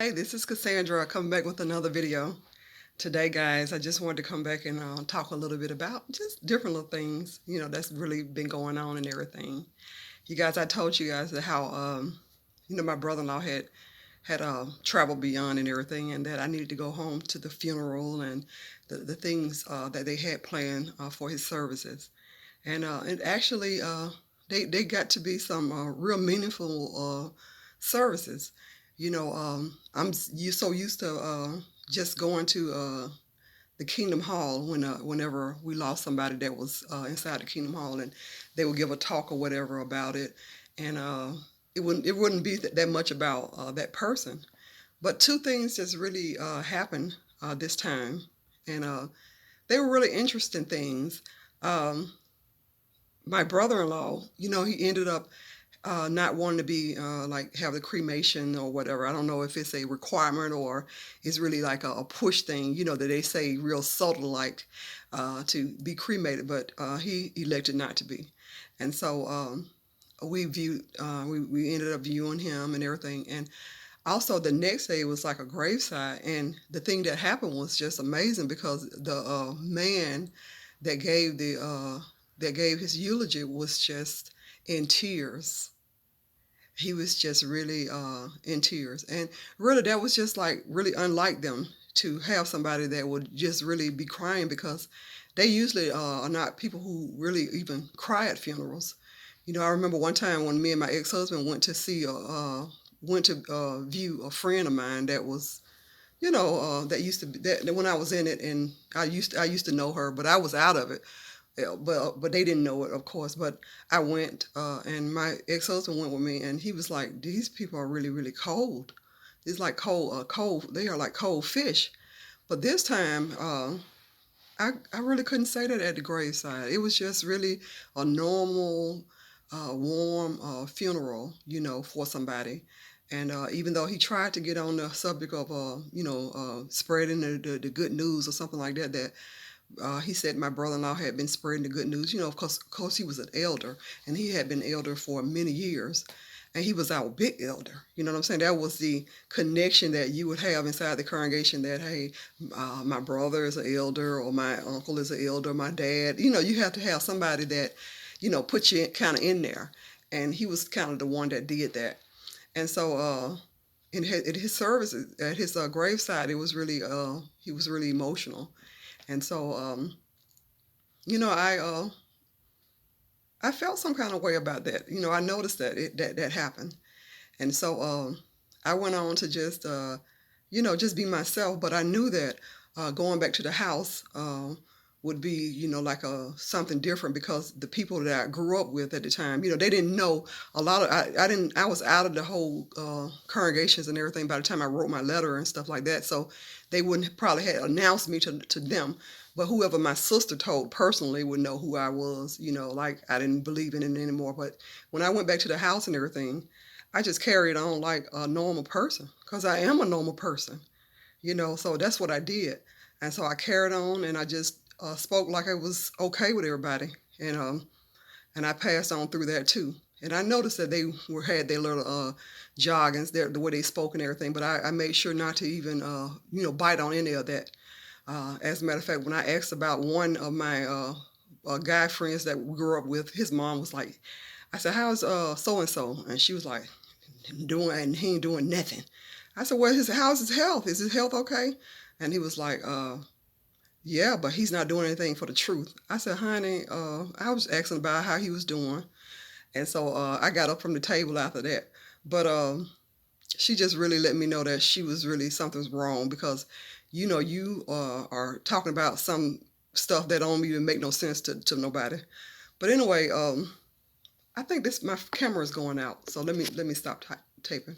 Hey, this is Cassandra coming back with another video. Today, guys, I just wanted to come back and talk a little bit about just different little things, that's really been going on and everything. You guys, I told you guys that how, my brother-in-law had traveled beyond and everything, and that I needed to go home to the funeral and the things that they had planned for his services. And it actually, they got to be some real meaningful services. You so used to just going to the Kingdom Hall whenever we lost somebody that was inside the Kingdom Hall, and they would give a talk or whatever about it, and it wouldn't be that much about that person, but two things just really happened this time, and they were really interesting things. Um, my brother-in-law, he ended up not wanting to be like have the cremation or whatever. I don't know if it's a requirement or it's really like a push thing, that they say real subtle like to be cremated, but he elected not to be. And so we ended up viewing him and everything. And also the next day was like a graveside, and the thing that happened was just amazing because the man that gave his eulogy was just in tears. He was just really in tears, and really that was just like really unlike them to have somebody that would just really be crying, because they usually are not people who really even cry at funerals. I remember one time when me and my ex-husband went to view a friend of mine that was, that used to be that when I was in it, and I used to know her, but I was out of it. Yeah, but they didn't know it, of course. But I went, and my ex-husband went with me, and he was like, "These people are really, really cold. It's like cold. They are like cold fish." But this time, I really couldn't say that at the graveside. It was just really a normal, warm funeral, for somebody. And even though he tried to get on the subject of, spreading the good news or something like that, he said my brother-in-law had been spreading the good news, of course he was an elder, and he had been elder for many years, and he was our big elder. You know what I'm saying? That was the connection that you would have inside the congregation, that, hey, my brother is an elder, or my uncle is an elder, my dad. You have to have somebody that, put you kind of in there, and he was kind of the one that did that. And so at his service, at his graveside, it was really he was really emotional. And so, you know, I uh, I felt some kind of way about that. I noticed that happened, and so I went on to just just be myself. But I knew that going back to the house would be, like something different, because the people that I grew up with at the time, they didn't know a lot of. I was out of the whole congregations and everything by the time I wrote my letter and stuff like that. So they wouldn't probably had announced me to them. But whoever my sister told personally would know who I was. Like I didn't believe in it anymore. But when I went back to the house and everything, I just carried on like a normal person, because I am a normal person. So that's what I did. And so I carried on, and I just spoke like I was okay with everybody. And I passed on through that too. And I noticed that they had their little joggings, the way they spoke and everything, but I made sure not to even bite on any of that. As a matter of fact, when I asked about one of my guy friends that we grew up with, his mom was like, I said, "How's so and so?" And she was like, "Doing, and he ain't doing nothing." I said, "Well, how's his health? Is his health okay?" And he was like, "Yeah, but he's not doing anything for the truth." I said, "Honey, I was asking about how he was doing." And so I got up from the table after that. But she just really let me know that she was really, something's wrong, because you are talking about some stuff that don't even make no sense to nobody. But anyway, I think this my camera is going out, so let me stop taping.